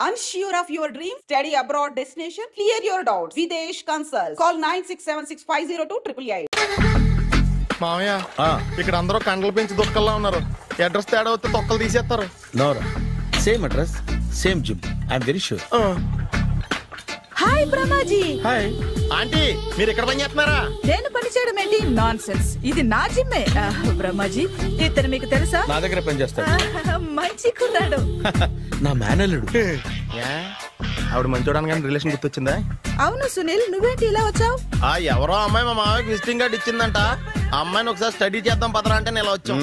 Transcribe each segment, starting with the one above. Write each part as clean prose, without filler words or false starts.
Unsure of your dream? Study abroad destination? Clear your doubts. Videsh Consult. Call 9676502888. మామయ్య ఇక్కడ అందరూ కండలు పెంచి దుక్కల్లా ఉన్నారు. అడ్రస్ తేడా వస్తే తొక్కలు తీసేస్తారు. Nora same address same gym I'm very sure. Hi Brahmaji. Hi aunty, మీరు ఇక్కడ పని చేస్తున్నారా? నేను పని చేయడం ఏంటి? Nonsense. ఇది నా జిమ్మే. బ్రహ్మాజీ ఇతను మీకు తెలుసా? నా దగ్గర పని చేస్తాడు. మంచి కుర్రాడు. నా మేనల్లుడు. ఆవిడ మంచి చూడడానికి రిలేషన్ గుర్తొచ్చిందా? అవును సునీల్, నువ్వేంటి ఇలా వచ్చావు? ఎవరో అమ్మాయి మా మామయ్యకి విజిటింగ్ కార్డ్ ఇచ్చిందంట. ఆ అమ్మాయిని ఒకసారి స్టడీ చేద్దాం పదరా అంటే నేను ఇలా వచ్చాం.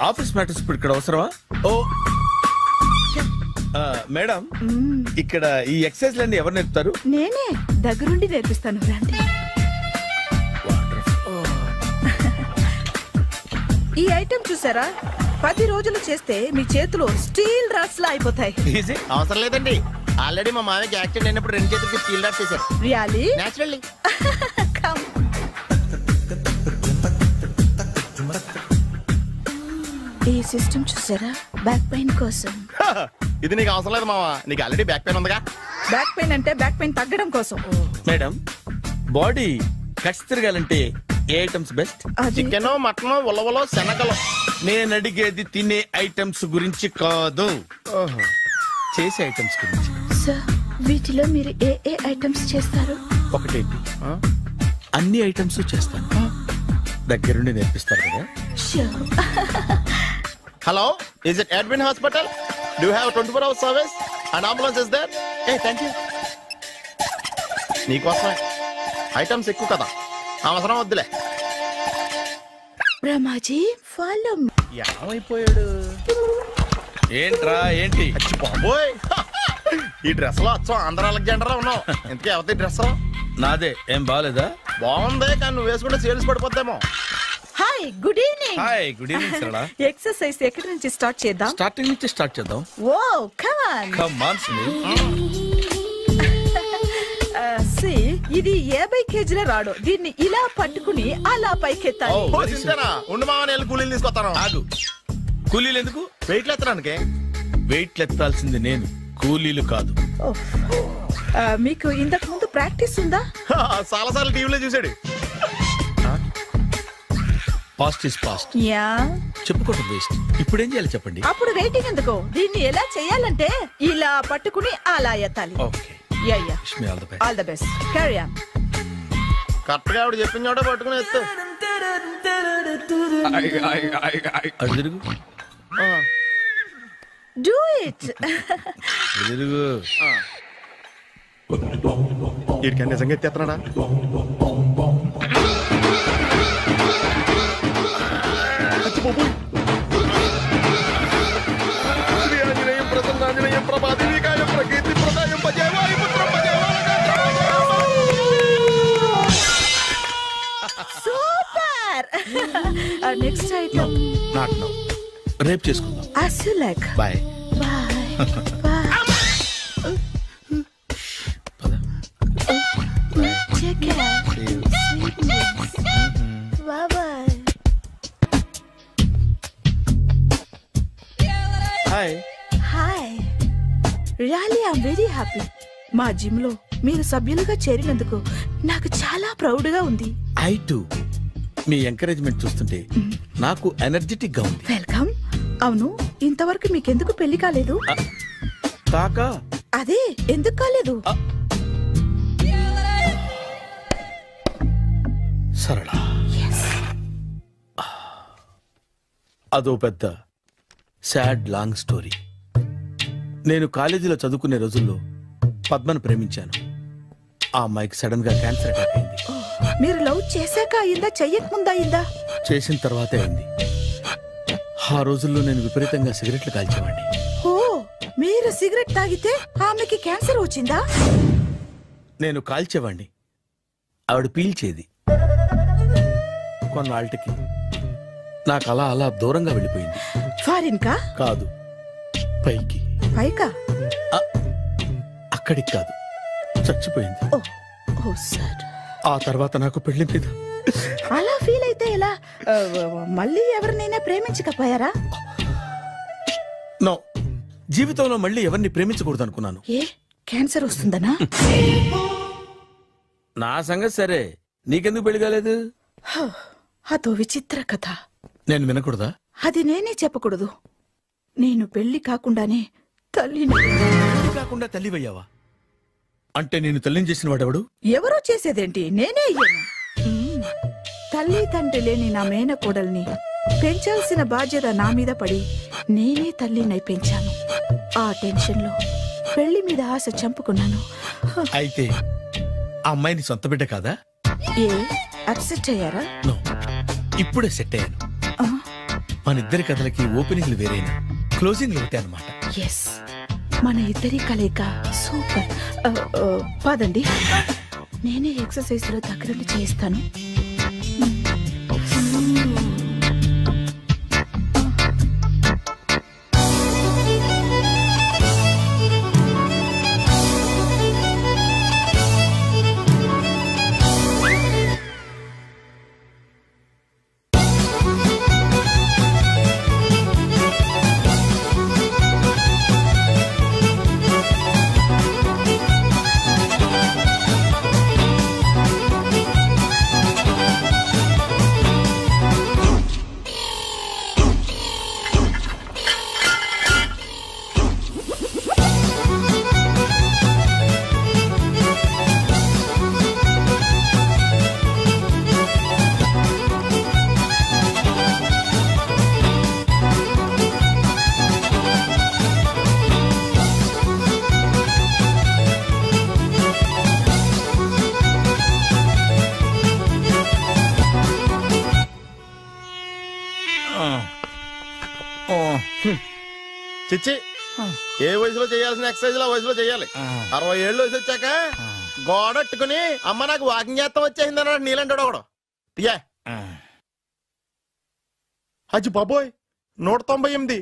ఆఫీస్ మ్యాటర్స్ ఇప్పుడు ఇక్కడ అవసరమా? ఓ మేడం, ఇక్కడ ఈ ఎక్సర్సైజ్ లన్నీ ఎవరు నేర్పుతారు? నేనే దగ్గరుండి నేర్పిస్తాను. రండి. ఈ ఐటెం చూసారా? 10 రోజులు చేస్తే మీ చేతులు స్టీల్ రాట్స్ లా అయిపోతాయి. అవసరం లేదండి, ఆల్రెడీ మా మామయ్యకి యాక్సిడెంట్ అయినప్పుడు 2 చేతులకి స్టీల్ డాట్ చేశారు. రియల్లీ? నేచురల్లీ. ఈ సిస్టమ్ చూసారా? బ్యాక్ పెయిన్ కోసం. ఇది నీకు అవసరం లేదు మావా, నీకు ఆల్రెడీ బ్యాక్ పెయిన్ ఉందిగా. బ్యాక్ పెయిన్ అంటే బ్యాక్ పెయిన్ తగ్గడం కోసం. మేడం, బాడీ కట్స్ తిరగాలంటే ఏ ఐటమ్స్ బెస్ట్? చికెన్, మటన్, ఉలవలో, శనగలు. నేను అడిగేది తినే ఐటమ్స్ గురించి కాదు, చేసే ఐటమ్స్ గురించి. సార్, వీటిలో మీరు ఏ ఏ ఐటమ్స్ చేస్తారు? ఒకటేంటి, అన్ని ఐటమ్స్ చేస్తాను. దగ్గరుండి నేర్పిస్తారు కదా? Hello, is it admin hospital? Do have 24 hours service and ambulance is there? Thank you. నీకోసమే ఐటమ్స్ ఎక్కువ కదా, అవసరం వద్దులే. బ్రహ్మాజీ ఫాలో. ఏమైపోయాడు? ఏంట్రా ఏంటి? బాబోయ్, ఈ డ్రెస్ లో వచ్చాం ఆంధ్ర అలెగ్జాండర్ లో ఉన్నావు. ఇంతకీ ఎవరి డ్రెస్? నాదే. ఏం బాగాలేదా? బాగుంది, కానీ నువ్వు వేసుకుంటే సేల్స్ పడిపోద్దేమో. Hi, good evening. Hi, good evening Sarala. Exercise ఎక్కడి నుంచి స్టార్ట్ చేద్దాం? స్టార్టింగ్ నుంచి స్టార్ట్ చేద్దాం. Oh come on. Come on Sunil. ఇది 50 kg రాడు. దీన్ని ఇలా పట్టుకుని అలా పైకెత్తాలి. ఉండు మామ, నేను కూలీలు తీసుకొస్తాను. ఆగు, కూలీలు ఎందుకు? వెయిట్లు ఎత్తడానికి. వెయిట్లు ఎత్తాల్సింది నేను, కూలీలు కాదు. మీకు ఇంతకు ముందు ప్రాక్టీస్ ఉందా? చాలా సార్లు టీవీలో చూసాడు. Past is past. యా, చెప్పుకోవడం వేస్ట్. ఇప్పుడు ఏం చేయాలి చెప్పండి? అప్పుడు వెయిటింగ్ ఎందుకు? దీన్ని ఎలా చేయాలంటే ఇలా పట్టుకుని అలా ఎత్తాలి. Okay, ya ya, wish me all the best. All the best. Carry on. Correct గా ఆవిడ చెప్పిన చోట పట్టుకుని ఎత్తు. అటు తిరుగు, డూ ఇట్. తిరుగు. వీడికి నిజంగా ఎత్తేస్తున్నాడా? Super. Next item not now, రేపు చేసుకుందాం. as you like. Bye. Bye. Bye. Take care. Bye bye. Hi. Hi. Really, I'm very happy. మా జిమ్ లో మీరు సభ్యులుగా చేరినందుకు నాకు చాలా ప్రౌడ్ గా ఉంది. I to. మీ ఎంకరేజ్మెంట్ చూస్తుంటే నాకు ఎనర్జెటిక్ గా ఉంది. వెల్కమ్. అవును, ఇంతవరకు మీకెందుకు పెళ్లి కాలేదు? కాకా, అదే ఎందుకు కాలేదు? సరళ, అదో పెద్ద సాడ్ లాంగ్ స్టోరీ. నేను కాలేజీలో చదువుకునే రోజుల్లో పద్మను ప్రేమించాను. ఆ అమ్మాయికి సడన్ గా క్యాన్సర్ అటాక్ అయింది. మీరు లవ్ చేశాక అయిందా, చెయ్యక ముందా అయిందా? చేసిన తర్వాతే అయింది. ఆ రోజుల్లో నేను విపరీతంగా సిగరెట్లు కాల్చేవాడిని. ఓ, మీరు సిగరెట్ తాగితే ఆమెకి క్యాన్సర్ వచ్చిందా? నేను కాల్చేవాడిని, ఆవిడ పీల్చేది. కొన్నాళ్ళకి నాకు అలా అలా దూరంగా వెళ్ళిపోయింది. ఫారిన్ కా? కాదు, పైకి. పైకా? అక్కడికి కాదు, చచ్చిపోయింది. ఓ సార్. ఆ తర్వాత నాకు పెళ్లి మీద. అలా ఫీల్ అయితే ఎలా? మళ్ళీ ఎవరినైనా ప్రేమించకపోయారా? నో, జీవితంలో మళ్ళీ ఎవరిని ప్రేమించకూడదు అనుకున్నాను. ఏ క్యాన్సర్ వస్తుందనా? నా సంగతి సరే, నీకెందుకు పెళ్లి కాలేదు? అదో విచిత్ర కథ. నేను వినకూడదా? అది నేనే చెప్పకూడదు. నేను పెళ్లి కాకుండానే తల్లిని. పెళ్లి కాకుండా తల్లివయ్యావా? అంటే నేను తల్లిని చేసిన వాడెవడు? ఎవరో చేసేదేంటి, నేనే అయ్యాను. తల్లి తండ్రి లేని నా మేనకోడల్ని పెంచాల్సిన బాధ్యత నా మీద పడి నేనే తల్లినై పెంచాను. ఆ టెన్షన్లో పెళ్లి మీద ఆశ చంపుకున్నాను. అయితే ఆ అమ్మాయిని సొంత బిడ్డ కాదా? ఏ అప్సెట్ అయ్యారా? నో, ఇప్పుడే సెట్ అయ్యాను. మన ఇద్దరి కథలకి ఓపెనింగ్లు వేరైనా క్లోజింగ్లు ఒకటే అనమాట. ఎస్, మన ఇద్దరి కలయిక సూపర్. పదండి, నేనే ఎక్సర్సైజ్ లో దగ్గరుండి చేయిస్తాను. చిచ్చి, ఏ వయసులో చేయాల్సిన ఎక్సర్సైజ్ ఆ వయసులో చేయాలి. 60 ఏళ్ళు వయసు వచ్చాక గోడట్టుకుని అమ్మ నాకు వాకింగ్ చేస్తాం వచ్చేసింది అన్నాడు నీలంటాడు ఒకడు. యా అజ్జి బాబోయ్, 198.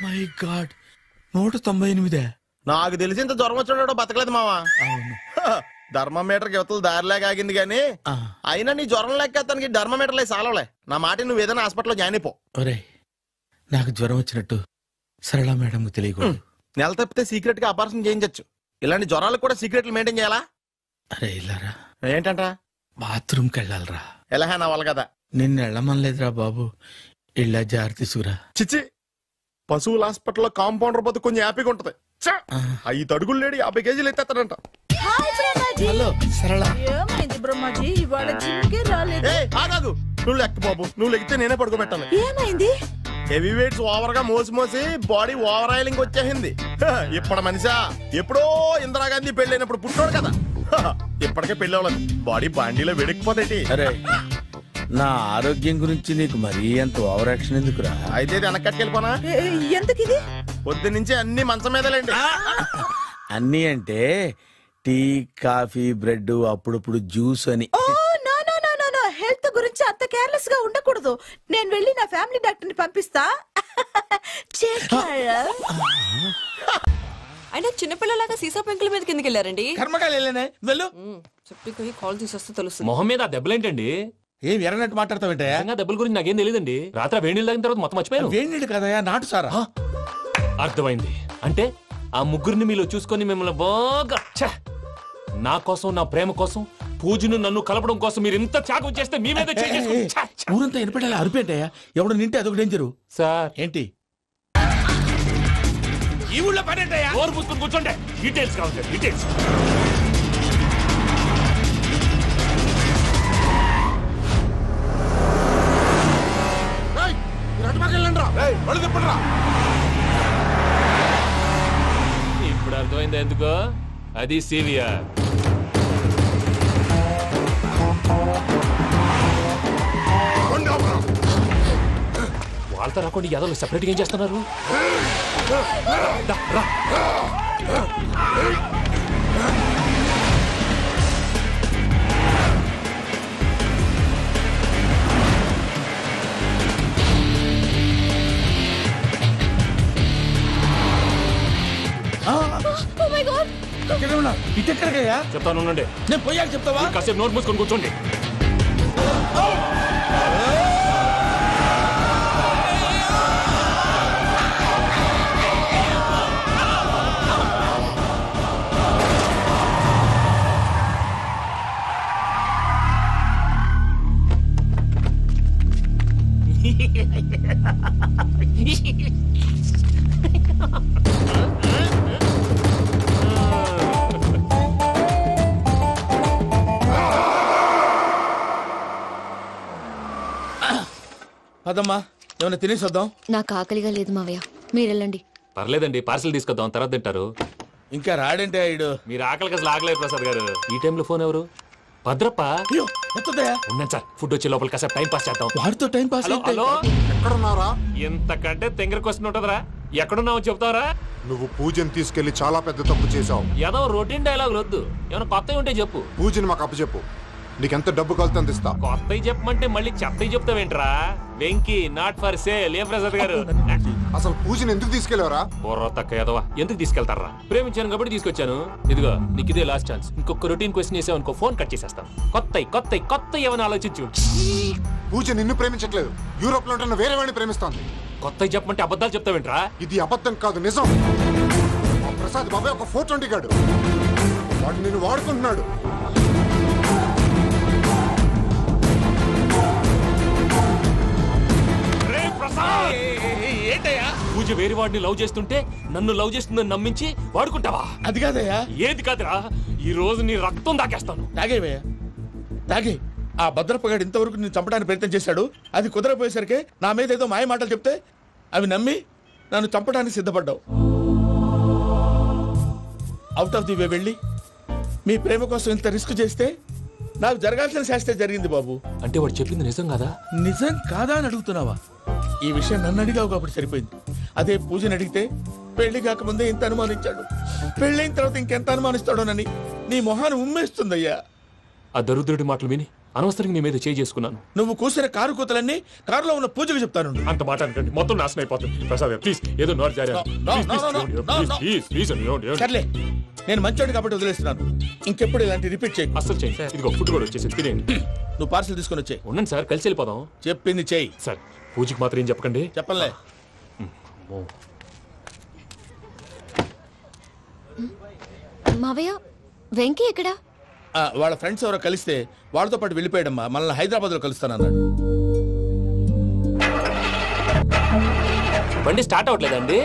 My God, 198. నాకు తెలిసి ఇంత జ్వరం వచ్చాడో బతకలేదు మావా. ధర్మమీటర్ యువతలు దారిలాగా ఆగింది గాని అయినా నీ జ్వరం లెక్క అతనికి ధర్మమీటర్లే సాలవలే. నా మాట నువ్వు ఏదైనా హాస్పిటల్లో జాయిన్ అయిపో. ఒరే, నాకు జ్వరం వచ్చినట్టు సరళ మేడం తెలియకూడదు. నెల తప్పితే సీక్రెట్ గా ఆపరేషన్ చేయించచ్చు. ఇలాంటి జ్వరాలకు కూడా సీక్రెట్లు మెయింటైన్ చేయాలా? అరే ఇల్లారా, ఏంటంట? బాత్రూమ్కి వెళ్ళాలరా. ఎలా నా వాళ్ళ కదా. నిన్ను వెళ్ళమనలేదురా బాబు, ఇళ్ళ జారి తీసుకురా. చిచ్చి, పశువుల హాస్పిటల్లో కాంపౌండర్ బతు కొంచెం హ్యాపీగా ఉంటది. 5 అడుగులు లేడి 50 కేజీలు ఎత్తేస్తాడంట. హలో సరళ. ఏమైంది బ్రహ్మాజీ, ఇవాళ జిమ్కే రాలేదు? ఆగాగు, నువ్వు లెక్క బాబు, నువ్వు లెక్కితే నేనే పడుకోబెట్టాలి. ఏమైంది? హెవీ వెయిట్స్ ఓవర్ గా మోసి మోసి బాడీ ఓవర్ ఆయిలింగ్ వచ్చేసింది. ఇప్పుడు మనిషా ఎప్పుడో ఇందిరాగాంధీ పెళ్ళైనప్పుడు పుట్టాడు కదా, ఇప్పటికే పెళ్ళి అవ్వలేదు. బాడీ బాండీలో వెడికిపోతాయి. అరే, నా ఆరోగ్యం గురించి నీకు మరీ అంత ఓవర్ యాక్షన్ ఎందుకురా? అయితే వెనక్కట్టుకెళ్ళిపోనా? ఎందుకు ఇది? పొద్దు నుంచి అన్ని మంచం మీదలేండి. అన్నీ అంటే టీ, కాఫీ, బ్రెడ్, అప్పుడప్పుడు జ్యూస్ అని. హెల్త్ గురించి అంత కేర్లెస్ గా ఉండకూడదు. నేను వెళ్ళి నా ఫ్యామిలీ డాక్టర్ ని పంపిస్తా. అయినా చిన్నపిల్లలాగా సీసా పెంకుల మీద కిందకి వెళ్ళారండి. కర్మకాయలు వెళ్ళానే, వెళ్ళు. చెప్పి కాల్ తీసేస్తే తెలుస్తుంది. మొహం మీద ఆ దెబ్బలేంటండి? ఏం ఎర్రనట్టు మాట్లాడతావేంటే? దెబ్బల గురించి నాకేం తెలియదండి. రాత్రి వేడి నీళ్ళు తాగిన తర్వాత మొత్తం మర్చిపోయాను. వేడి నీళ్ళు కదయా, నాటు సారా. అర్థమైంది. అంటే ఆ ముగ్గురిని మీలో చూసుకొని మిమ్మల్ని బాగా నా కోసం, నా ప్రేమ కోసం, పూజను నన్ను కలపడం కోసం మీరు ఇంత త్యాగం చేస్తే మీ మీద ఊరంతా వినపడేలా అరిపేంటయ్యా. ఎవడు నింటే అదొక డేంజరు. సార్ ఏంటి ఈ ఊళ్ళో పని ఏంటయ్యా? ఓరు పుస్తకం కూర్చోండి, డీటెయిల్స్ కావాలి, డీటెయిల్స్. ఇప్పుడు అర్థమైంది ఎందుకో. అది సివిఆర్. వాళ్ళతో రాకుండా యాదవ్ సెపరేట్ గా ఏం చేస్తున్నారు? ఇటెక్కడికయ్యా? చెప్తాను ఉండండి. నేను పోయాక చెప్తావా? కాసేపు నోట్ మూసుకొని కూర్చోండి. పదమ్మా ఏమైనా తినేసి వద్దాం. నాకు ఆకలిగా లేదు మావయ్య, మీరు వెళ్ళండి. పర్లేదండి, పార్సల్ తీసుకొద్దాం, తర్వాత తింటారు. ఇంకా రాడంటే ఆయుడు. మీరు ఆకలికి అసలు ఆగలేదు ప్రసాద్ గారు. ఈ టైంలో ఫోన్ ఎవరు? భద్రప్ప. అయ్యో ఎత్తదయ్యా. ఉన్నాను సార్, ఫుడ్ వచ్చే లోపల కాసేపు టైం పాస్ చేద్దాం. వాడితో టైం పాస్. హలో హలో, ఎక్కడున్నారా? ఎంతకంటే తెంగర క్వశ్చన్ ఉంటుందిరా. ఎక్కడున్నావో చెప్తావరా? నువ్వు పూజని తీసుకెళ్లి చాలా పెద్ద తప్పు చేశావు. ఏదో రొటీన్ డైలాగ్ వద్దు, ఏమైనా కొత్తవి ఉంటే చెప్పు. పూజని మాకు అప్పచెప్పు, నీకెంత డబ్బు కలితే అందిస్తా. కొత్తవి చెప్పమంటే మళ్ళీ చెత్తవి చెప్తావేంట్రా? Venky not for sale. ఏం ప్రసాద్ గారు? అసలు పూజని ఎందుకు తీసుకెళ్లేవరా? బుర్ర తక్క ఏదవా, ఎందుకు తీసుకెళ్తారా? ప్రేమించాను కాబట్టి తీసుకొచ్చాను. ఇదిగో నీకు ఇదే లాస్ట్ ఛాన్స్. ఇంకొక రొటీన్ క్వశ్చన్ చేసావు అనుకో, ఫోన్ కట్ చేసేస్తాను. కొత్త ఏమైనా ఆలోచించు. పూజ నిన్ను ప్రేమించట్లేదు, యూరోప్ లో ఉంటున్న వేరే వాడిని ప్రేమిస్తోంది. కొత్తవి చెప్పమంటే అబద్ధాలు చెప్తావేంట్రా? ఇది అబద్ధం కాదు, నిజం. మా ప్రసాద్ బాబాయ్ ఒక 420 గాడు, వాడు నిన్ను వాడుకుంటున్నాడు. ఏంటయ్యా? పూజ వేరే వాడిని లవ్ చేస్తుంటే నన్ను లవ్ చేస్తుందని నమ్మించి వాడుకుంటావా? అది కాదయ్యా. ఏది కాదురా, ఈ రోజు నీ రక్తం దాకేస్తాను. తాగేవయ్యా తాగే. ఆ భద్రప్పగాడు ఇంతవరకు నేను చంపడానికి ప్రయత్నం చేశాడు. అది కుదరపోయేసరికి నా మీద ఏదో మాయ మాటలు చెప్తే అవి నమ్మి నన్ను చంపడానికి సిద్ధపడ్డావు. అవుట్ ఆఫ్ ది వే వెళ్ళి మీ ప్రేమ కోసం ఇంత రిస్క్ చేస్తే నాకు జరగాల్సిన శాస్త్రే జరిగింది బాబు. అంటే వాడు చెప్పింది నిజం కాదా? నిజం కాదా అని అడుగుతున్నావా? ఈ విషయం నన్ను అడిగావు కాబట్టి సరిపోయింది. అదే పూజని అడిగితే పెళ్లి కాకముందే ఇంత అనుమానించాడు, పెళ్ళైన తర్వాత ఇంకెంత అనుమానిస్తాడోనని నీ మొహాన్ని ఉమ్మేస్తుందయ్యా. ఆ దరిద్రుడి మాటలు విని అనవసరంగా నీ మీద చేయి చేసుకున్నాను. నువ్వు కూసిన కారు కూతలన్నీ కారులో ఉన్న పూజకు చెప్తాను. అంత మాట అనకండి, మొత్తం నాశనం అయిపోతుంది. ప్రసాద్ ప్లీజ్, ఏదో నోరు జారీ. సర్లే, నేను మంచోడు కాబట్టి వదిలేస్తున్నాను. ఇంకెప్పుడు ఇలాంటి రిపీట్ చేయి. అస్సలు చేయి. ఇదిగో ఫుడ్ కూడా వచ్చేసి తినేయండి. నువ్వు పార్సల్ తీసుకొని వచ్చాయి. ఉండండి సార్, కలిసి వెళ్ళిపోదాం. చెప్పింది చెయ్యి. సార్ పూజకి మాత్రం ఏం చెప్పకండి. చెప్పలే. మావయ్య, వెంకీ ఎక్కడా? వాళ్ళ ఫ్రెండ్స్ ఎవరో కలిస్తే వాళ్ళతో పాటు వెళ్ళిపోయాడమ్మా. మనల్ని హైదరాబాద్ లో కలుస్తానన్నాడు. బండి స్టార్ట్ అవ్వట్లేదండి.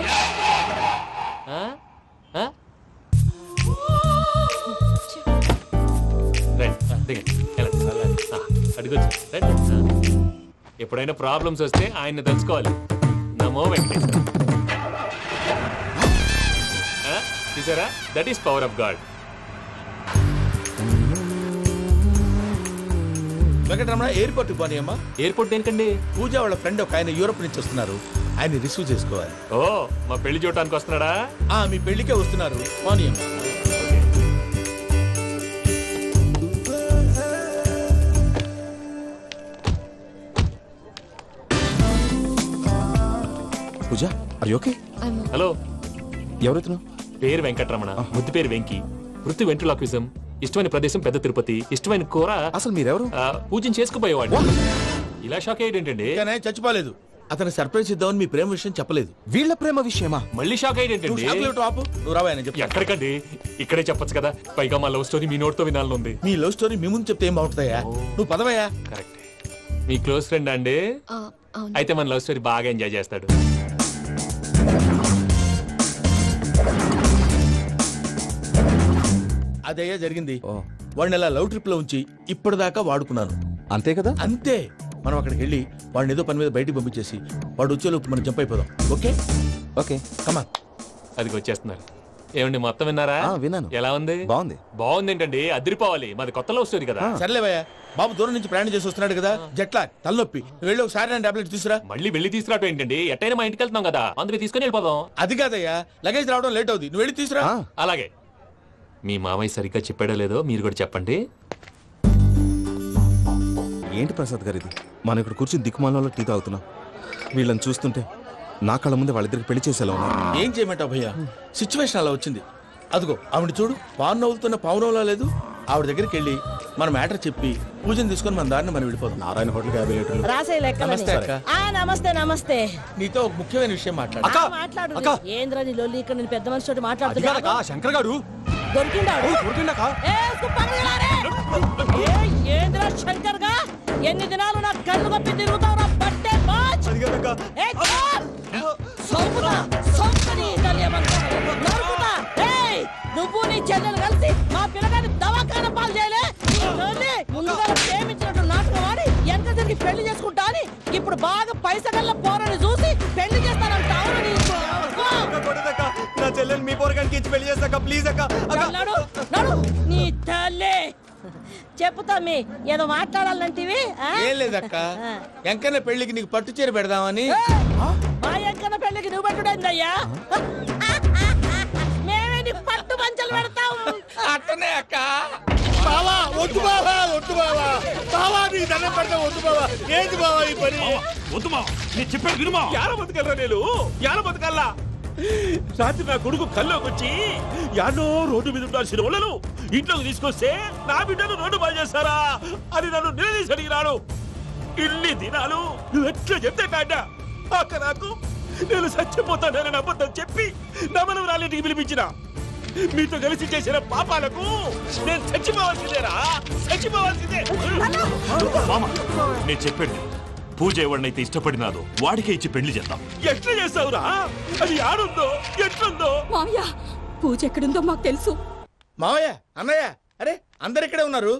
అడిగొచ్చు. ఎప్పుడైనా ప్రాబ్లమ్స్ వస్తే ఆయన్ని తెలుసుకోవాలి. నమో వెంకటేశ్వర. చూసారా, that is power of God. Venkataramana airport పోనీ అమ్మా. ఎయిర్పోర్ట్ దేనికండి? పూజ వాళ్ళ ఫ్రెండ్ ఒక ఆయన యూరోప్ నుంచి వస్తున్నారు, ఆయన రిసీవ్ చేసుకోవాలి. ఓ, మా పెళ్లి చూడటానికి వస్తున్నాడా? మీ పెళ్లికే వస్తున్నారు. పోనీ అమ్మా. పూజ, ఆర్ యు ఓకే? హలో, ఎవరైతున్నావు? పేరు వెంకటరమణ, ముద్దు పేరు వెంకీ, వృత్తి వెంట్రులాక్విజం, ఇష్టమైన ప్రదేశం పెద్ద తిరుపతి, ఇష్టమైన కూర. అసలు మీరెవరు? పూజను చేసుకుపోయేవాడు. ఇలా షాక్ అయ్యేటండి. చచ్చిపోలేదు. అతను సర్ప్రైజ్ ఇద్దామని మీ ప్రేమ విషయం చెప్పలేదు. వీళ్ళ ప్రేమ విషయమా? మళ్ళీ షాక్ అయ్యేటండి. నువ్వు రావాయని చెప్పి. ఎక్కడికండి, ఇక్కడే చెప్పొచ్చు కదా. పైగా మా లవ్ స్టోరీ మీ నోటితో వినాలనుంది. మీ లవ్ స్టోరీ మీ ముందు చెప్తే ఏం బాగుంటుందయ్యా? నువ్వు పదవయ్యా. కరెక్ట్. మీ క్లోజ్ ఫ్రెండ్ అండి? అయితే మన లవ్ స్టోరీ బాగా ఎంజాయ్ చేస్తాడు. అదయ్యా జరిగింది. వాడిని అలా లవ్ ట్రిప్ లో ఉంచి ఇప్పటిదాకా వాడుకున్నాను. అంతే కదా? అంతే. మనం అక్కడికి వెళ్ళి వాడిని ఏదో పని మీద బయటికి పంపించేసి వాడు వచ్చేలోపు మనం జంప్ అయిపోదాం. ఓకే ఓకే, కమాన్. అది వచ్చేస్తున్నారు. ఏమండి, మొత్తం విన్నారా? విన్నాను. ఎలా ఉంది? బాగుంది. బాగుంది ఏంటండి, అదిరిపోవాలి. మాది కొత్త లవ్ స్టోరీ కదా. సర్లేవయ్యా, బాబు దూరం నుంచి ప్రయాణం చేసి వస్తున్నాడు కదా, జట్లా తలనొప్పి. వెళ్ళి ఒకసారి టాబ్లెట్ తీసుకురా. మళ్ళీ వెళ్ళి తీసుకురావటం ఏంటండి? ఎట్టైనా మా ఇంటికి వెళ్తున్నాం కదా, అందుకే తీసుకుని వెళ్ళిపోదాం. అది కాదయ్యా, లగేజ్ రావడం లేట్ అవుతుంది. నువ్వు వెళ్ళి తీసుకురా. అలాగే. మీ మామయ్య సరిగ్గా చెప్పాడో లేదో మీరు కూడా చెప్పండి. ఏంటి ప్రసాద్ గారు ఇది? మనం ఇక్కడ కూర్చుని దిక్కుమాలలో టీ తాగుతున్నాం. వీళ్ళని చూస్తుంటే నా కళ్ళ ముందే వాళ్ళిద్దరికి పెళ్లి చేసేలా ఉన్నారు. ఏం చేయమంటావు భయ్యా, సిచ్యువేషన్ అలా వచ్చింది. అదిగో ఆవిడ చూడు, పావు నవ్వులుతున్న పావునవ్వులా లేదు. ఆవిడ దగ్గరికి వెళ్ళి మన మ్యాటర్ చెప్పి పూజను తీసుకొని మన దారిని మనం వెళ్ళిపోతాం. నారాయణ హోటల్ 50 లీటర్లు. నమస్తే అక్క. నమస్తే నమస్తే. నీతో ఒక ముఖ్యమైన విషయం మాట్లాడు. మాట్లాడు. ఏంద్రది లొల్లి ఇక్కడ నేను పెద్ద మనిషితో మాట్లాడుతున్నా. శంకర్ గారు దొరికిందాడు. ఏంద్ర శంకర్ గా ఎన్ని దినాలు నా కళ్ళు కప్పి తిరుగుతావు నా బట్టే బాచ్. నువ్వు నీ చెల్లెలు కలిసి మా పిల్లగాని దవాఖాన పాలు చేయలే. ముందుగా ప్రేమించినట్టు నాటకం ఆడి ఎంత తిరిగి పెళ్లి చేసుకుంటా అని ఇప్పుడు బాగా పైసగల్ల పోరని చూసి పెళ్లి చేస్తానంటావు నా చెల్లెలు మీ పోరగానికి ఇచ్చి పెళ్లి చేస్తాక ప్లీజ్ అక్క. నడు నీ తల్లి చెప్పుతా మీ ఏదో మాట్లాడాలంటివి ఏం లేదక్క, ఎంకన్న పెళ్లికి నీకు పట్టు చీర పెడదామని. మా ఎంకన్న పెళ్లికి నువ్వు పెట్టుడైందయ్యా, మేమే నీకు పట్టు పంచలు పెడతాం. అట్టనే అక్క. బావా వద్దు బావా, వద్దు బావా, బావా నీ దండం పెడతా, వద్దు బావా. ఏంటి బావా ఈ పని? వద్దు మా నేను చెప్పాను వినుమా. యాడ బతకల్లా నేను, యాడ బతకల్లా. రాత్రి నా కొడుకు కల్లోకి వచ్చి యాడో రోడ్డు మీద ఉండాల్సిన వాళ్ళను ఇంట్లోకి తీసుకొస్తే నా బిడ్డను రోడ్డు బాగా చేస్తారా అని నన్ను నిలదీసి అడిగినాడు. ఇన్ని దినాలు నువ్వు ఎట్లా చెప్తే కాడ అక్క నాకు నేను చచ్చిపోతానని అబద్ధం చెప్పి నమ్మను రాలింటికి పిలిపించిన. మీతో కలిసి చేసిన పాపాలకు నేను చచ్చిపోవాల్సిందేరా, చచ్చిపోవాల్సిందే. నేను చెప్పండి, పూజ ఎవరినైతే ఇష్టపడినాదో వాడికే ఇచ్చి పెళ్లి చేద్దాం. ఎట్లా చేస్తావురా? అది ఆడుందో ఎట్లుందో. మావయ్య పూజ ఎక్కడుందో మాకు తెలుసు. మావయ్య, అన్నయ్య, అరే అందరు ఇక్కడే ఉన్నారు.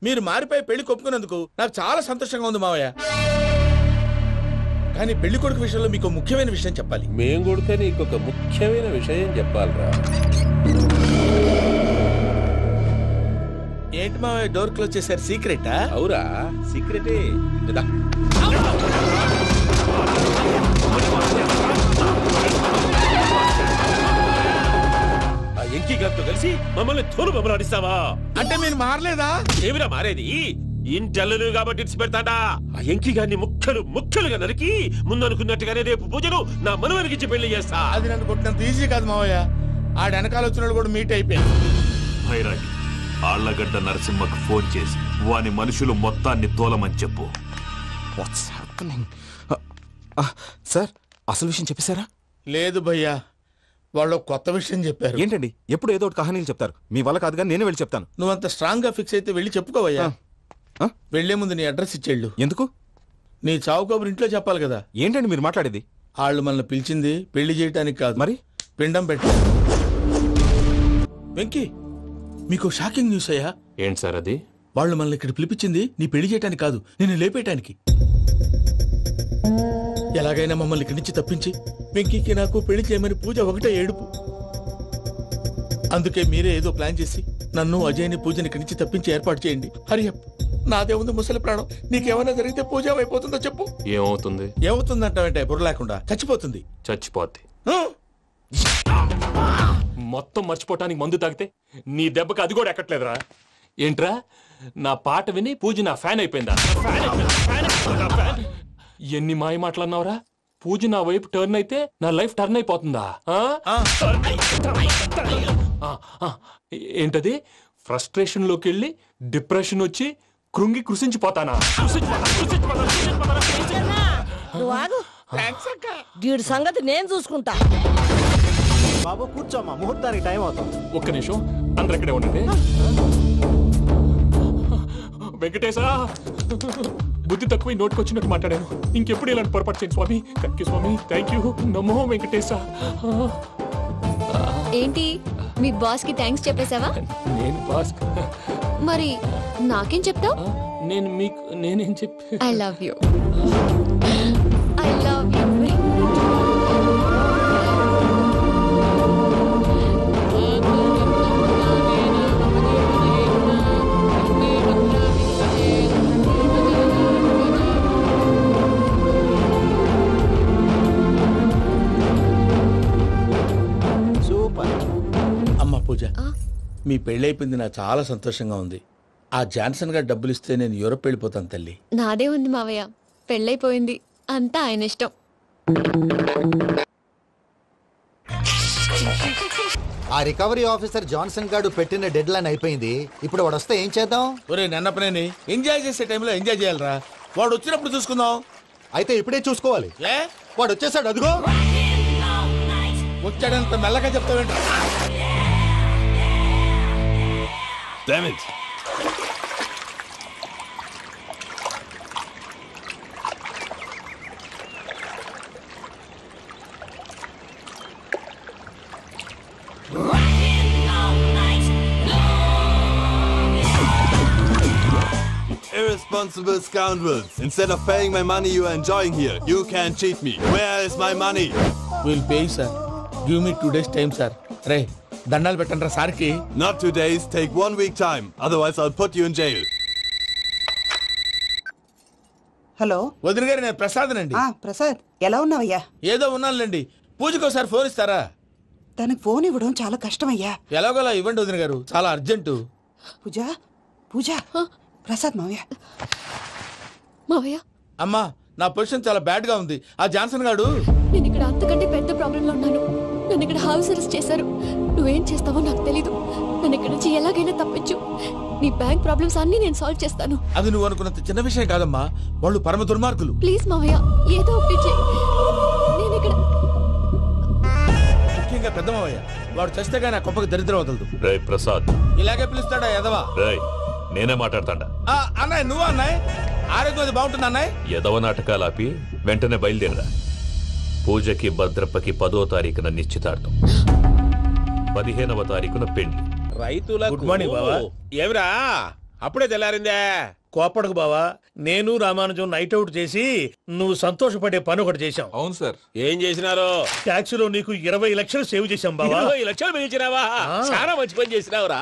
మీరు మారిపోయి పెళ్లి కొప్పుకున్నందుకు నాకు చాలా సంతోషంగా ఉంది మావయ్య. కానీ పెళ్లి కొడుకు విషయంలో మీకు ముఖ్యమైన విషయం చెప్పాలి. మేం కొడుక నీకు ఒక ముఖ్యమైన విషయం చెప్పాలిరా. ఏంటి మావయ్య డోర్ క్లోజ్ చేశారు? సీక్రెటా? అవురా, సీక్రెటే. ఎంకి గారితో కలిసి మమ్మల్ని తోలు బొమ్మలాడిస్తావా? అంటే మీరు మారలేదా? ఏమిరా మారేది? ఇంటల్లు కాబట్టి ఇచ్చి పెడతాడా? ఆ ఎంకి గారిని ముక్కలుగా నరికి ముందనుకున్నట్టుగానే రేపు పూజను నా మనవనికి ఇచ్చి పెళ్లి చేస్తా. అది నన్ను కొట్టినంత ఈజీ కాదు మావయ్య. ఆ వెనకాల వచ్చిన కూడా మీట్ అయిపోయింది. భైరాగి ఆళ్లగడ్డ నరసింహకు ఫోన్ చేసి వాని మనుషులు మొత్తాన్ని తోలమని చెప్పు. సార్ అసలు విషయం చెప్పేశారా? లేదు భయ్యా, వాళ్ళు కొత్త విషయం చెప్పారు. ఏంటండి ఎప్పుడు ఏదో ఒకటి కహానీలు చెప్తారు. మీ వల్ల కాదుగా నేనే వెళ్ళి చెప్తాను. నువ్వంత స్ట్రాంగ్ గా ఫిక్స్ అయితే వెళ్ళి చెప్పుకోవయ్యా. వెళ్లే ముందు నీ అడ్రస్ ఇచ్చేళ్ళు. ఎందుకు? నీ చావు కబురు ఇంట్లో చెప్పాలి కదా. ఏంటండి మీరు మాట్లాడేది? వాళ్ళు మనల్ని పిలిచింది పెళ్లి చేయటానికి కాదు, మరి పిండం పెట్టారు. వెంకీ, మీకు షాకింగ్ న్యూస్ అయ్యా. ఏంటి సార్ అది? వాళ్ళు మనల్ని ఇక్కడ పిలిపించింది నీ పెళ్లి చేయటానికి కాదు, నేను లేపేయటానికి. ఎలాగైనా మమ్మల్ని ఇక్కడి నుంచి తప్పించి వెంకీకి నాకు పెళ్లి చేయమని పూజ ఒకటే ఏడుపు. అందుకే మీరే ఏదో ప్లాన్ చేసి నన్ను అజయ్ని పూజని ఇక్కడి నుంచి తప్పించి ఏర్పాటు చేయండి. హరియప్, నాదే ఉంది ముసలి ప్రాణం. నీకేమైనా జరిగితే పూజ అయిపోతుందో చెప్పు. ఏమవుతుంది? ఏమవుతుందంటే బుర్ర లేకుండా చచ్చిపోతుంది. చచ్చిపోద్ది. మొత్తం మర్చిపోవటానికి మందు తాగితే నీ దెబ్బకి అది కూడా ఎక్కట్లేదురా. ఏంట్రా, నా పాట విని పూజ నా ఫ్యాన్ అయిపోయిందా? ఎన్ని మాయ మాటలన్నావురా? పూజ నా వైపు టర్న్ అయితే నా లైఫ్ టర్న్ అయిపోతుందా? ఏంటది? ఫ్రస్ట్రేషన్ లోకి వెళ్ళి డిప్రెషన్ వచ్చి కృంగి కృషించిపోతానా? వీడి సంగతి నేను చూసుకుంటా. బాబు కూర్చోమ్మా, ముహూర్తానికి టైం అవుతుంది. ఒక్క నిమిషం, అందరు ఇక్కడే ఉండండి. వెంకటేశా, బుద్ధి తక్కువ నోటికి వచ్చినట్టు మాట్లాడాను. ఇంకెప్పుడు ఇలాంటి పొరపాటు చేయండి స్వామి. థ్యాంక్ యూ స్వామి, థ్యాంక్ యూ. నమో వెంకటేశా. ఏంటి మీ బాస్ కి థ్యాంక్స్ చెప్పేశావా? నేను బాస్ మరి నాకేం చెప్తావు? నేనేం చెప్పి I love you. I love you. Pooja, మీ పెళ్ళైపోయింది, నాకు చాలా సంతోషంగా ఉంది. ఆ జాన్సన్ గారు డబ్బులు ఇస్తే నేను యూరోప్ వెళ్ళిపోతాను తల్లి. నాదే ఉంది మావయ్య, పెళ్ళైపోయింది, అంతా ఆయన ఇష్టం. ఆ రికవరీ ఆఫీసర్ జాన్సన్ గారు పెట్టిన డెడ్ లైన్ అయిపోయింది. ఇప్పుడు వాడు వస్తే ఏం చేద్దాం? ఒరే నన్నపనేని, ఎంజాయ్ చేసే టైంలో ఎంజాయ్ చేయాలరా. వాడు వచ్చినప్పుడు చూసుకుందాం. అయితే ఇప్పుడే చూసుకోవాలి. వాడు వచ్చేసాడు, అదిగో వచ్చాడంత మెల్లగా చెప్తావేంట. It was irresponsible scoundrels. Instead of paying my money you are enjoying here, you can cheat me. Where is my money? We'll pay, sir. Give me 2 days time, sir. Ray, దండాలు పెట్టండి రా సార్కి. Not 2 days, take 1 week time. Otherwise I'll put you in jail. Hello వదిన గారు, నేను ప్రసాదనండి. ప్రసాద్ ఎలా ఉన్నావయ్యా? ఏదో ఉన్నానులేండి. పూజకి ఒకసారి ఫోన్ ఇస్తారా? తనకు ఫోన్ ఇవ్వడం చాలా కష్టమయ్యా. ఎలాగోలా ఇవ్వండి వదిన గారు, చాలా అర్జెంటు. పూజ పూజ ప్రసాద్ మావయ్య. మావయ్య, అమ్మా నా పొజిషన్ చాలా బ్యాడ్ గా ఉంది. ఆ జాన్సన్ గాడు, నేను ఇక్కడ అంతకంటే పెద్ద ప్రాబ్లంలో ఉన్నాను. నన్ను ఇక్కడ హౌస్ అరెస్ట్ చేశారు. నువ్వేం చేస్తావో నాకు తెలీదు. నన్ను ఇక్కడ నుంచి ఎలాగైనా తప్పించు. నీ బ్యాంక్ ప్రాబ్లమ్స్ అన్ని నేను సాల్వ్ చేస్తాను. అది నువ్వు అనుకున్నంత చిన్న విషయం కాదమ్మా. వాళ్ళు పరమ దుర్మార్గులు. ప్లీజ్ మావయ్య, ఏదో ఒకటి చెయ్యి. నేను ఇక్కడ ముఖ్యంగా పెద్ద మావయ్య, వాడు చస్తే కానీ ఆ కొంపకి దరిద్రం వదలదు. రే ప్రసాద్, ఇలాగే పిలుస్తాడా ఎదవా? రేయ్ నేనే మాట్లాడతాడా? అన్నయ్య నువ్వు అన్నయ్య, ఆరోగ్యం అది బాగుంటుంది అన్నయ్య. ఎదవ నాటకాలు ఆపి వెంటనే బయలుదేరరా. పూజకి భద్రప్పకి 10వ తారీఖున నిశ్చితార్థం, 15వ తారీఖున పెళ్లి. రైతులకు గుడ్ మార్నింగ్ బావా. ఏమిరా అప్పుడే తెల్లారిందే? కోపడకు బావా, నేను రామానుజం నైట్ అవుట్ చేసి నువ్వు సంతోషపడే పని ఒకటి చేశాం. అవును సార్. ఏం చేసినారు? ట్యాక్సీలో నీకు 20 లక్షలు సేవ్ చేశాం బావా. 20 లక్షలు మిగిల్చినావా? చాలా మంచి పని చేసినావురా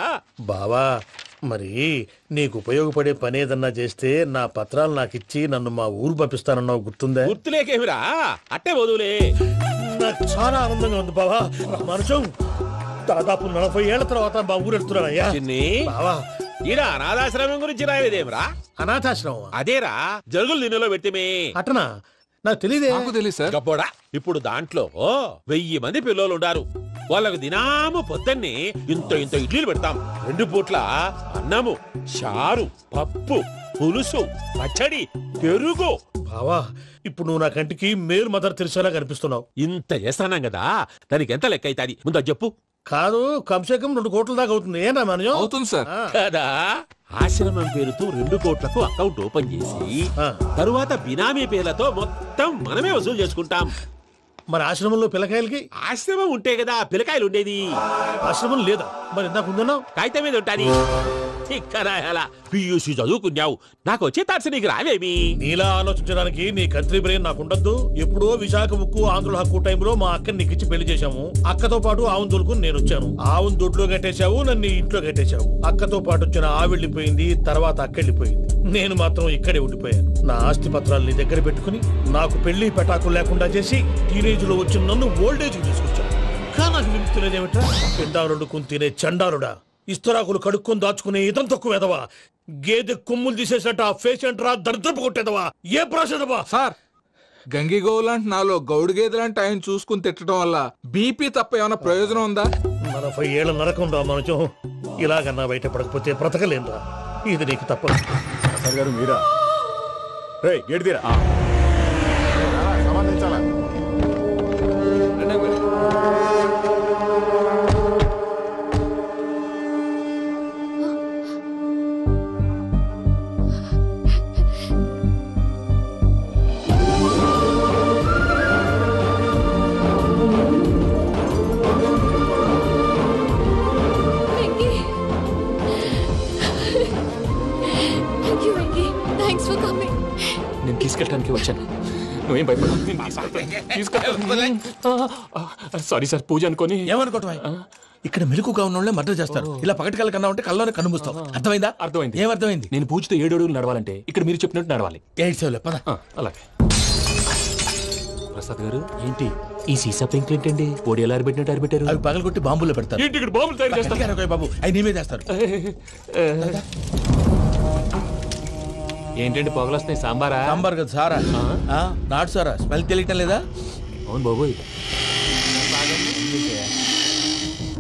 బావా. మరి నీకు ఉపయోగపడే పని ఏదన్నా చేస్తే నా పత్రాలు నాకిచ్చి నన్ను మా ఊరు పంపిస్తానన్నావు, గుర్తుందా? గుర్తులేకేమిరా, అట్టే వదులే. నాకు చాలా ఆనందంగా ఉంది బావా. రామానుజం దాదాపు 40 ఏళ్ల తర్వాత మా ఊరు వెళ్తున్నానయ్యా. బావా ఈడ అనాథాశ్రమం గురించి రాయలేదేమిరా? అనాథాశ్రమం అదేరా, జరుగులు నిన్నలో పెట్టిమే. అటనా? నాకు తెలియదే. నాకు తెలియదు సార్. గబ్బోడా, ఇప్పుడు దాంట్లో 1000 మంది పిల్లలు ఉండారు. వాళ్ళకు దినాము పొద్దున్నే ఇంత ఇంత ఇడ్లీలు పెడతాం. 2 పూట్ల అన్నము, చారు, పప్పు, పులుసు, పచ్చడి, పెరుగు. బావా ఇప్పుడు నువ్వు నా కంటికి మేలు మదర్ తెలిసేలా కనిపిస్తున్నావు. ఇంత చేస్తానం కదా, దానికి ఎంత లెక్క అవుతుంది ముందు అది చెప్పు. కాదు, కంసేకం 2 కోట్ల దాకా అవుతుంది. ఏం రామానుజం? అవుతుంది సార్. కదా, ఆశ్రమం పేరుతో 2 కోట్లకు అకౌంట్ ఓపెన్ చేసి తరువాత బినామీ పేర్లతో మొత్తం మనమే వసూలు చేసుకుంటాం. మరి ఆశ్రమంలో పిల్లకాయలకి? ఆశ్రమం ఉంటే కదా పిల్లకాయలు ఉండేది. ఆశ్రమం లేదా? మరి ఇందాక ఉందన్నావు. కాగితం మీద ఉంటాది. పియూసీ చదువుకున్నావు, నాకు వచ్చే తాట్స్ నీకు రావేమి? నీలా ఆలోచించడానికి నీ కంట్రీ బ్రెయిన్ నాకు ఉండద్దు. ఎప్పుడో విశాఖ ఉక్కు ఆంధ్రుల హక్కు టైంలో మా అక్కని నీకిచ్చి పెళ్లి చేశాము. అక్కతో పాటు ఆవును దొడుకుని నేను వచ్చాను. ఆవును దొడ్లో కట్టేశావు, నన్ను ఇంట్లో కట్టేశావు. అక్కతో పాటు వచ్చిన ఆవిళ్ళిపోయింది, తర్వాత అక్కెళ్ళిపోయింది. నేను మాత్రం ఇక్కడే ఉండిపోయాను. నా ఆస్తి పత్రాలు నీ దగ్గర పెట్టుకుని నాకు పెళ్లి పెటాకులు లేకుండా చేసి టీనేజ్ లో వచ్చిన నన్ను ఓల్డేజ్ తీసుకొచ్చాను. కానీ నాకు విముక్తి లేదేమిట్రా? పిండారుడుకుని తినే చండారుడా, ఇస్తరాకులు కడుక్కొని దాచుకునే ఇతం తక్కువ ఎదవా, గేదె కొమ్ములు తీసేసట పేషెంట్ రా దరిద్రపు కొట్టేదవా, ఏ ప్రాసెదవా? సార్, గంగి గోవులాంటి నాలో గౌడు గేదెలాంటి ఆయన చూసుకుని తిట్టడం వల్ల బీపీ తప్ప ఏమైనా ప్రయోజనం ఉందా? 40 ఏళ్ల నరకం రా మనచం. ఇలాగన్నా బయటపడకపోతే బ్రతకలేనురా. ఇది నీకు తప్పదు. గారు మీరా? గేట్ తీరా. సంబంధించాలా? నేను తీసుకెళ్ళడానికి వచ్చాను. నువ్వేం భయపడ. సారీ సార్, పూజ అనుకోని. ఏమనుకోవటం? ఇక్కడ మెలుకుగా ఉన్న మర్డర్ చేస్తారు. ఇలా పగటి కళ్ళ కన్నా ఉంటే కళ్ళలోనే కనుమూస్తావు. అర్థమైందా? అర్థమైంది. ఏమర్థమైంది? నేను పూజతో 7 అడుగులు నడవాలంటే ఇక్కడ మీరు చెప్పినట్టు నడవాలి. 8 సెవెన్లే పద. అలాగే. ప్రసాద్ గారు, ఏంటి ఈ సీసా పెంకులు ఏంటండి? పొడి ఎలా అరబెట్టినట్టు అరబెట్టారు? అవి పగలగొట్టి బాంబుల్లో పెడతారు. ఏంటి ఇక్కడ బాంబులు తయారు చేస్తారు? బాబు అవి నీవే చేస్తారు. ఏంటండి పొగలు వస్తున్నాయి? సాంబారా? సాంబార్ కదా సారా. నాటు సారా. స్మెల్ తెలియటం లేదా? అవును బాబోయ్.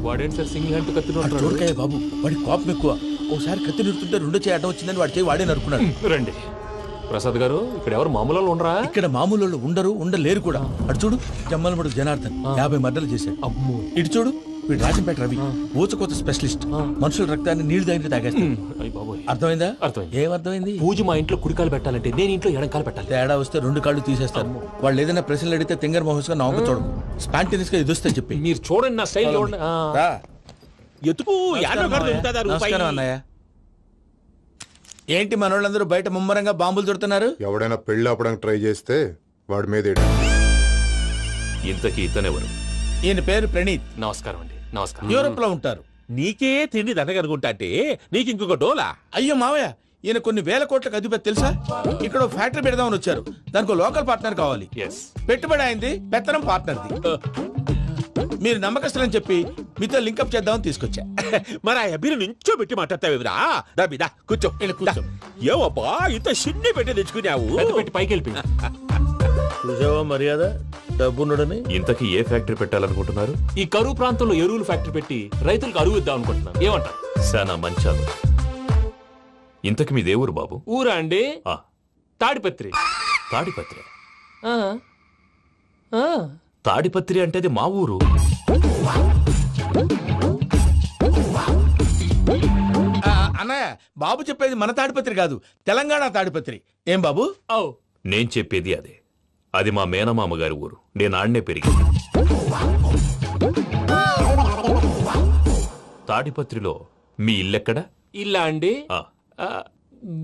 వాడేంటి సార్ సింగిల్ హ్యాండ్ కత్తి చూడకాయ బాబు, వాడి కోపం ఎక్కువ. ఒకసారి కత్తి నిరుతుంటే 2 చేయి అడ్డం వచ్చిందని వాడి చేయి వాడే నరుకున్నాడు. రండి ప్రసాద్ గారు, ఇక్కడ ఎవరు మామూలు వాళ్ళు ఉండరా? ఇక్కడ మామూలు వాళ్ళు ఉండరు, ఉండలేరు కూడా. అటు చూడు, జమ్మలమడు జనార్దన్ 50 మర్డర్లు చేశాడు. అమ్మో. ఇటు చూడు, వీడు రాజంపేట రవి, ఊచకోత స్పెషలిస్ట్. మనుషుల రక్తాన్ని నీళ్లు దగ్గర తాగేస్తాడు. అర్థమైందా? ఏమర్థమైంది? పూజ మా ఇంట్లో కుడికాలు పెట్టాలంటే నేను ఇంట్లో ఎడంకాలు పెట్టాలి. తేడా వస్తే 2 కాళ్ళు తీసేస్తారు. వాళ్ళు ఏదైనా ప్రశ్నలు అడిగితే తింగర్ మహోస్ గా నవ్వు చూడకు. స్పాంటినియస్ గా ఎదుస్తా చెప్పి. మీరు చూడండి నా స్టైల్. ఎతుకు. నమస్కారం అన్నయ్య. ఏంటి మనోళ్ళందరూ బయట ముమ్మరంగా బాంబులు దొరుకుతున్నారు? ఎవడైనా పెళ్లి ఆపడానికి ట్రై చేస్తే వాడి మీద ఇంతకీ ఇతనెవరు? ఈయన పేరు ప్రణీత్. నమస్కారం అండి. నమస్కారం. యూరోప్ లో ఉంటారు. నీకే తిండి దండగనుకుంటా అంటే నీకు ఇంకొక డోలా? అయ్యో మావయ్య, ఈయన కొన్ని వేల కోట్లకు అధిపతి తెలుసా? ఇక్కడ ఫ్యాక్టరీ పెడదామని వచ్చారు. దానికి లోకల్ పార్ట్నర్ కావాలి. పెట్టుబడి అయింది, పెత్తనం పార్ట్నర్ది. మీరు నమ్మకస్తులని చెప్పి మీతో లింకప్ చేద్దామని తీసుకొచ్చా. మరి ఆ అబ్బిని నుంచో పెట్టి మాట్లాడతావేమిరా? దాబిదా కూర్చో కూర్చో. ఏవబ్బా ఇంత సిన్ని పెట్టి తెచ్చుకున్నావు? పెట్టి పైకి వెళ్ళిపోయి చూసావా మర్యాద డబ్బున్నడని. ఇంతకీ ఏ ఫ్యాక్టరీ పెట్టాలనుకుంటున్నారు? ఈ కరువు ప్రాంతంలో ఎరువులు ఫ్యాక్టరీ పెట్టి రైతులకు అరువు ఇద్దాం అనుకుంటున్నాను. ఏమంటారు? శానా మంచాలు. ఇంతకి మీ దేవురు బాబు? ఊరా అండి? తాడిపత్రి. తాడిపత్రి? తాడిపత్రి అంటే అది మా ఊరు. అన్నయ్య, బాబు చెప్పేది మన తాడిపత్రి కాదు, తెలంగాణ తాడిపత్రి. ఏం బాబు? నేను చెప్పేది అదే. అది మా మేనమామ గారి ఊరు. నేను ఆడనే పెరిగింది. తాడిపత్రిలో మీ ఇల్లెక్కడ? ఇల్లా అండి?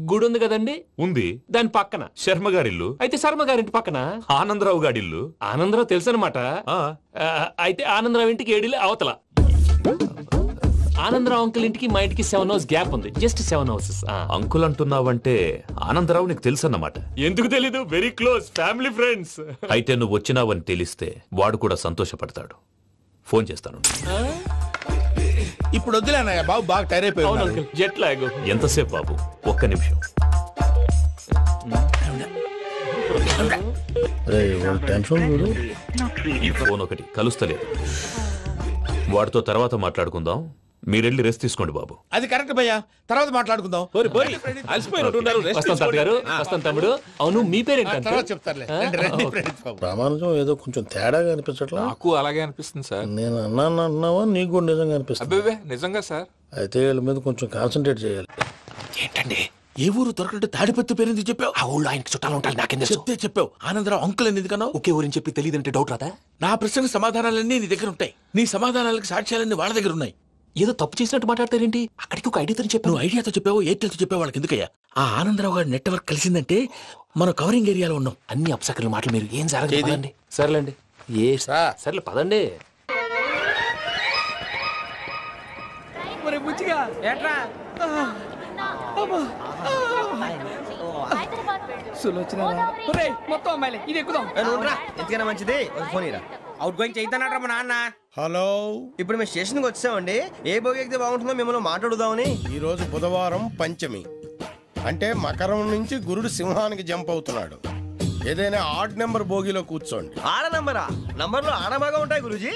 గుడి ఉంది కదండి? ఉంది. దాని పక్కన శర్మ గారిల్లు. అయితే శర్మ గారింటి పక్కన ఆనందరావు గారిల్లు. ఆనందరావు తెలుసు అనమాట. అయితే ఆనందరావు ఇంటికి 7 అవతల. ఆనందరావు అంకుల్ ఇంటికి మా ఇంటికి 7 hours గ్యాప్ ఉంది. Just 7 hours. అంకుల్ అంటున్నావంటే ఆనందరావు నీకు తెలుసు అన్నమాట. ఎందుకు తెలీదు? Very close family friends. అయితే నువ్వు వచ్చినావని తెలిస్తే వాడు కూడా సంతోషపడతాడు. ఫోన్ చేస్తాను. ఇప్పుడు వద్దులే అన్నయ్య, బాబు బాగా టైర్ అయిపోయాడు. Jet lag. ఎంతసేపు బాబు? ఒక్క నిమిషం. ఈ ఫోన్ ఒకటి కలుస్తలేదు. వాడితో తర్వాత మాట్లాడుకుందాం. మీరెళ్ళి రెస్ట్ తీసుకోండి బాబు. అది కరెక్ట్ భయ్యా, తర్వాత మాట్లాడుకుందాం. తమ్ముడు. అవును, మీ పేరేంటి? చెప్తారులే. ప్రామాణికం ఏదో కొంచెం తేడాగా అనిపించట్లా? నాకు అలాగే అనిపిస్తుంది సార్. నేను అన్నావా నీకు కూడా నిజంగా అనిపిస్తుంది? అబ్బే నిజంగా సార్. అయితే వీళ్ళ మీద కొంచెం కాన్సన్ట్రేట్ చేయాలి. ఏంటండి ఏ ఊరు దొరకట్టు తాడిపత్రి పేరు ఎందుకు చెప్పావు? ఆ ఊళ్ళో ఆయనకి చుట్టాలు ఉంటారు. నాకేం చెప్తే చెప్పావు. ఆనందరావు అంకుల్ అని ఎందుకన్నావు? ఒకే ఊరిని చెప్పి తెలియదంటే డౌట్ రాదా? నా ప్రశ్నకు సమాధానాలన్నీ నీ దగ్గర ఉంటాయి. నీ సమాధానాలకు సాక్ష్యాలన్నీ వాళ్ళ దగ్గర ఉన్నాయి. ఏదో తప్పు చేసినట్టు మాట్లాడతారేంటి? అక్కడికి ఒక ఐడియాతో చెప్పావు. నువ్వు ఐడియాతో చెప్పావు, ఎయిర్టెల్తో చెప్పావు, వాళ్ళకి ఎందుకయ్యా? ఆ ఆనందరావు గారి నెట్వర్క్ కలిసిందంటే మనం కవరింగ్ ఏరియాలో ఉన్నాం. అన్ని అప్సకర్ల మాటలు మీరు ఏం జరగదండి. సర్లేండి. సర్లే పదండి. మొత్తం అమ్మాయిలే, ఇది ఎక్కుదాం. ఎందుకైనా మంచిది ఫోన్ ఇరా. అవుట్ గోయింగ్ చేద్దానట్రా మా నాన్న. హలో, ఇప్పుడు మేము స్టేషన్కి వచ్చామండి. ఏ బోగి ఎక్కితే బాగుంటుందో మిమ్మల్ని మాట్లాడుదామని. ఈ రోజు బుధవారం పంచమి, అంటే మకరం నుంచి గురుడు సింహానికి జంప్ అవుతున్నాడు. ఏదైనా ఆడ్ నెంబర్ బోగిలో కూర్చోండి. ఆడ నంబరా? నంబర్లో ఆడ బాగా ఉంటాయి గురూజీ.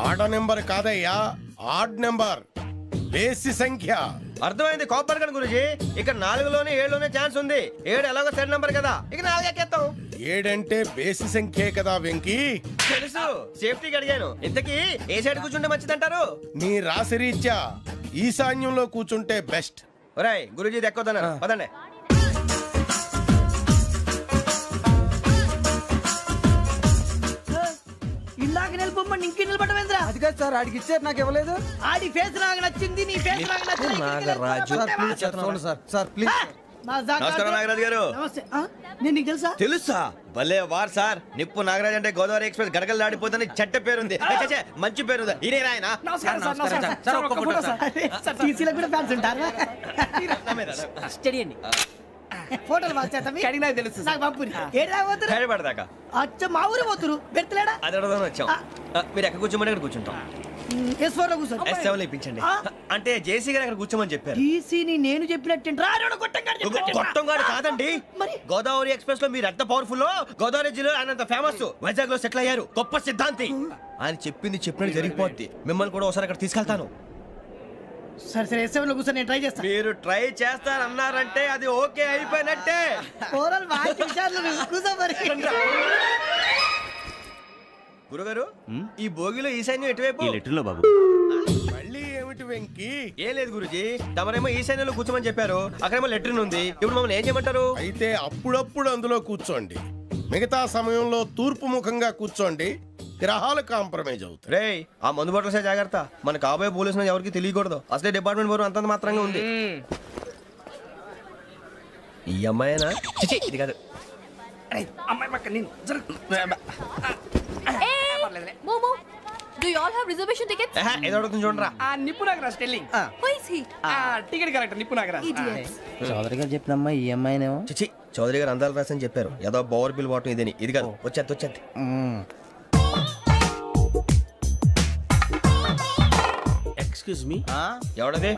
ఆడ నెంబర్ కాదయ్యా, ఆడ్ నెంబర్, బేసి సంఖ్య. అర్థమైంది. కాపర్ కానీ గురూజీ, ఇక్కడ 4లోనే 7లోనే ఛాన్స్ ఉంది. 7 ఎలాగో సెడ్ నంబర్ కదా, ఇక 4 ఎక్కేస్తాం. 7 అంటే బేసి సంఖ్యే కదా వెంకీ. తెలుసు, సేఫ్టీకి అడిగాను. ఇంతకీ ఏ సైడ్ కూర్చుంటే మంచిదంటారు? నీ రాశి రీత్యా ఈశాన్యంలో కూర్చుంటే బెస్ట్. ఒరేయ్ గురూజీ దెక్కొద్దన్నారు, పదండి. ఇందాక నిలబొమ్మని ఇంకే నిలబడమేంద్రా? అది కాదు సార్, ఆడికి ఇచ్చారు, నాకు ఇవ్వలేదు. ఆడి ఫేస్ నాకు నచ్చింది, నీ ఫేస్ నాకు నచ్చింది. Nagaraju sir please. నమస్కారం నాగరాజు గారు. నమస్తే. నేను నీకు తెలుసా? తెలుసా? భలే వార్ సార్. నిప్పు నాగరాజ్ అంటే గోదావరి ఎక్స్ప్రెస్ గడగలు దాడిపోతుంది చెట్ట పేరుంది. మంచి పేరు. ఇదే ఆయన. ఫోటోలు తెలుసు. అచ్చ మా ఊరు పోతురు పెడతలేడా? అది అడగదామని వచ్చాం. మీరు ఎక్కడ కూర్చోమని అక్కడ కూర్చుంటాం. S7 ఇప్పించండి. అంటే జేసీ గారు అక్కడ కూర్చోమని చెప్పారు. నేను చెప్పినట్టు గొట్టంగాడు కాదండి. గోదావరి ఎక్స్ప్రెస్ లో మీరు ఎంత పవర్ఫుల్, గోదావరి జిల్లా ఆయన ఫేమస్. వైజాగ్ లో సెటిల్ అయ్యారు, గొప్ప సిద్ధాంతి. ఆయన చెప్పింది చెప్పినట్టు జరిగిపోద్ది. మిమ్మల్ని కూడా ఒకసారి అక్కడ తీసుకెళ్తాను. సరే సరే, S7 లో కూర్చొని నేను ట్రై చేస్తాను. మీరు ట్రై చేస్తారన్నారంటే అది ఓకే అయిపోయినట్టే. గురుగారు, ఈ భోగిలో ఈశాన్యం ఎటువైపు? లెటర్లో బాబు. మళ్ళీ ఏమిటి వెంకీ? ఏం లేదు గురుజీ, తమరేమో ఈశాన్యంలో కూర్చోమని చెప్పారు. అక్కడేమో లెటర్ ఉంది. ఇప్పుడు మమ్మల్ని ఏం చేయమంటారు? అయితే అప్పుడప్పుడు అందులో కూర్చోండి. మిగతా సమయంలో తూర్పు ముఖంగా కూర్చోండి. గ్రహాలు కాంప్రమైజ్ అవుతాయి. రే, ఆ మందు బాటలసే జాగ్రత్త. మన కాబోయే పోలీసులు ఎవరికి తెలియకూడదు. అసలే డిపార్ట్మెంట్ బోరు అంతంత మాత్రంగా ఉంది. ఈ అమ్మాయినా చిచి ఇది కాదు. అమ్మాయి పక్క నేను Do you all have reservation tickets? ఏదో అడుగుతుంది చూడరా. నిప్పు Nagaraj telling Who is he? Ticket correct నిప్పు నాగరాజ్ Idiots. చౌదరి గారు చెప్పినమ్మా ఈ అమ్మాయినేమో చిచి చౌదరి గారు అందాలు రాసని చెప్పారు. ఏదో బోర్ బిల్ వాటం ఇదని ఇది కాదు. వచ్చేది ఎక్స్క్యూజ్ మీ, ఎవడది?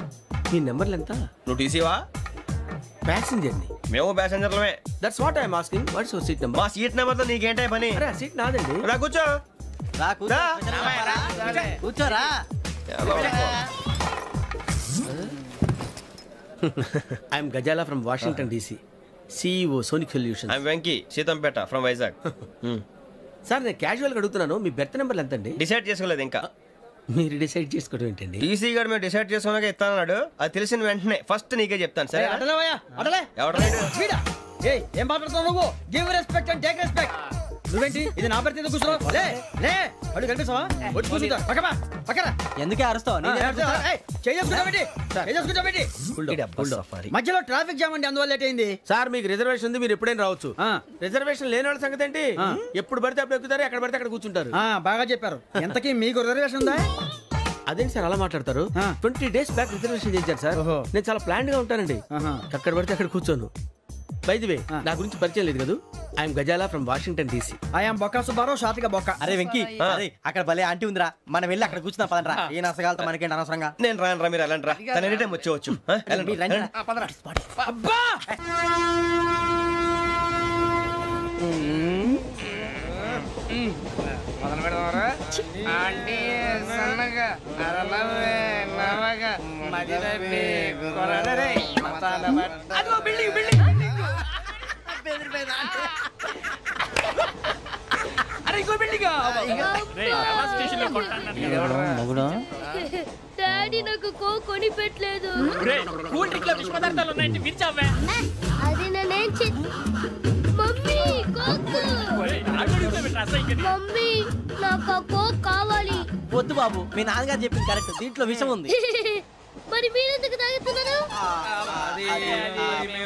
మీ నెంబర్లు ఎంత? నువ్వు టీసీవా? ప్యాసింజర్ ని. మేము ప్యాసెంజర్లమే. That's what I'm asking. What's your seat number? మా సీట్ నెంబర్తో నీకేంటే పని? అరే ఆ సీట్ నాదండి. రా కూర్చో. కూర్చోరా. I'm Gazala from Washington DC, CEO sonic solution. I'm Venky Seethampeta from Vizag. Sir నేను క్యాజువల్గా అడుగుతున్నాను, మీ బెర్త్ నెంబర్లు ఎంత అండి? డిసైడ్ చేసుకోలేదు ఇంకా. మీరు డిసైడ్ చేసుకోవడం ఏంటండి? టీసీ గారు మేము డిసైడ్ చేసుకున్నాక ఇస్తానన్నాడు. అది తెలిసిన వెంటనే ఫస్ట్ నీకే చెప్తాను. సరే ఏం మాట్లాడుతున్నావు నువ్వు? Give respect and take respect. నువ్వేంటి ఇది నా పరిస్థితి కూర్చున్నావు? లే లే అడుగు కనిపిస్తావా? వచ్చి కూర్చుంటా పక్కన. ఎందుకే అరుస్తావు? మధ్యలో ట్రాఫిక్ జామ్ అండి, అందువల్ల లేట్ అయింది. సార్ మీకు రిజర్వేషన్ ఉంది, మీరు ఎప్పుడైనా రావచ్చు. రిజర్వేషన్ లేని వాళ్ళ సంగతి ఏంటి? ఎప్పుడు పడితే అప్పుడు ఎక్కుతారు, ఎక్కడ పడితే అక్కడ కూర్చుంటారు. బాగా చెప్పారు. ఎంతకీ మీకు రిజర్వేషన్ ఉందా? అదేంటి సార్ అలా మాట్లాడతారు? 20 days బ్యాక్ రిజర్వేషన్ చేశారు సార్. నేను చాలా ప్లాన్డ్ గా ఉంటానండి. అక్కడ పడితే అక్కడ కూర్చోను. బై ది వే నా గురించి పరిచయం లేదు కదా. I'm Gazala from Washington DC. I'm Bokka Subbarao, షాతిగా బొక్క. అరే వెంకీ, అక్కడ భలే ఆంటీ ఉందిరా, మనం వెళ్ళి అక్కడ కూర్చున్నా పదనరా. ఏ నసగాలతో మనకేంటి అనవసరంగా. నేను రాను రా, మీరు వెళ్ళండి రా. తన ఎనీ టైం వచ్చేవచ్చు. అబ్బా మొదలు పెడదామరా? ఆంటీ సన్నగా అరలవే నవగా మదిరపి కొరడరే అదిగో బిల్డింగ్ అరే ఇంకో బిల్డింగ్. డాడీ నాకు కోక్ కొని పెట్టలేదు. కూల్ డ్రింక్ లో విష పదార్థాలు ఉన్నాయండి, విరిచావే. అది నేనేం మమ్మీ కోక్. మమ్మీ నాకు ఆ కోక్ కావాలి. వద్దు బాబు, మీ నాన్నగారు చెప్పింది కరెక్ట్, దీంట్లో విషం ఉంది. మరి మీరెందుకు తాగుతున్నారు?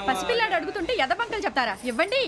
పసిపిల్లాడు అడుగుతుంటే ఎదబంకలు చెప్తారా? ఇవ్వండి.